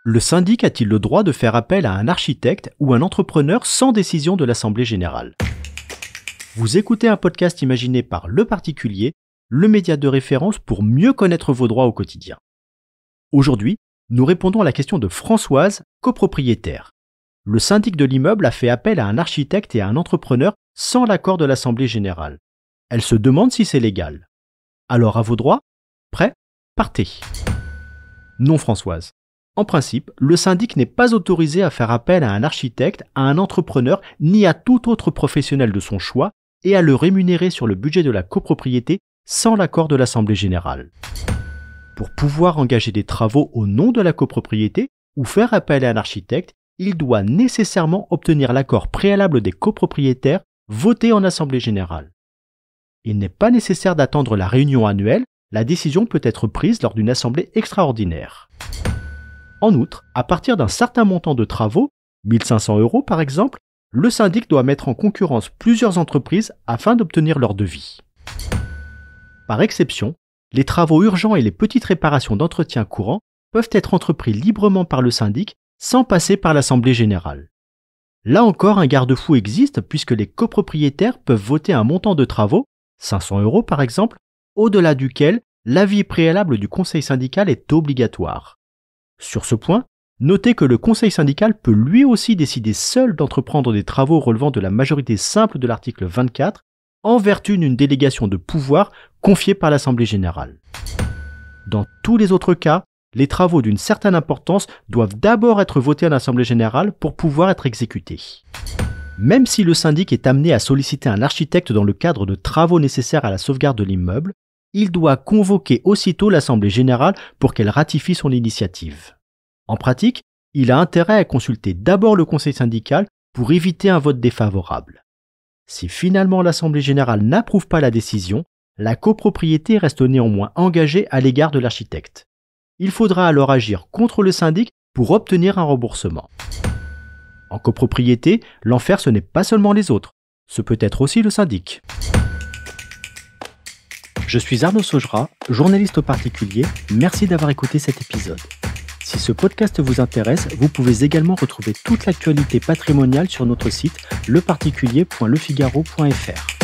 Le syndic a-t-il le droit de faire appel à un architecte ou un entrepreneur sans décision de l'Assemblée générale? Vous écoutez un podcast imaginé par Le Particulier, le média de référence pour mieux connaître vos droits au quotidien. Aujourd'hui, nous répondons à la question de Françoise, copropriétaire. Le syndic de l'immeuble a fait appel à un architecte et à un entrepreneur sans l'accord de l'Assemblée générale. Elle se demande si c'est légal. Alors à vos droits? Prêt? Partez. Non Françoise. En principe, le syndic n'est pas autorisé à faire appel à un architecte, à un entrepreneur, ni à tout autre professionnel de son choix et à le rémunérer sur le budget de la copropriété sans l'accord de l'Assemblée générale. Pour pouvoir engager des travaux au nom de la copropriété ou faire appel à un architecte, il doit nécessairement obtenir l'accord préalable des copropriétaires voté en Assemblée générale. Il n'est pas nécessaire d'attendre la réunion annuelle, la décision peut être prise lors d'une assemblée extraordinaire. En outre, à partir d'un certain montant de travaux, 1 500 € par exemple, le syndic doit mettre en concurrence plusieurs entreprises afin d'obtenir leur devis. Par exception, les travaux urgents et les petites réparations d'entretien courant peuvent être entrepris librement par le syndic sans passer par l'Assemblée générale. Là encore, un garde-fou existe puisque les copropriétaires peuvent voter un montant de travaux, 500 € par exemple, au-delà duquel l'avis préalable du conseil syndical est obligatoire. Sur ce point, notez que le conseil syndical peut lui aussi décider seul d'entreprendre des travaux relevant de la majorité simple de l'article 24 en vertu d'une délégation de pouvoir confiée par l'Assemblée générale. Dans tous les autres cas, les travaux d'une certaine importance doivent d'abord être votés en Assemblée générale pour pouvoir être exécutés. Même si le syndic est amené à solliciter un architecte dans le cadre de travaux nécessaires à la sauvegarde de l'immeuble, il doit convoquer aussitôt l'Assemblée générale pour qu'elle ratifie son initiative. En pratique, il a intérêt à consulter d'abord le conseil syndical pour éviter un vote défavorable. Si finalement l'Assemblée générale n'approuve pas la décision, la copropriété reste néanmoins engagée à l'égard de l'architecte. Il faudra alors agir contre le syndic pour obtenir un remboursement. En copropriété, l'enfer ce n'est pas seulement les autres, ce peut être aussi le syndic. Je suis Arnaud Saugera, journaliste au Particulier, merci d'avoir écouté cet épisode. Si ce podcast vous intéresse, vous pouvez également retrouver toute l'actualité patrimoniale sur notre site leparticulier.lefigaro.fr.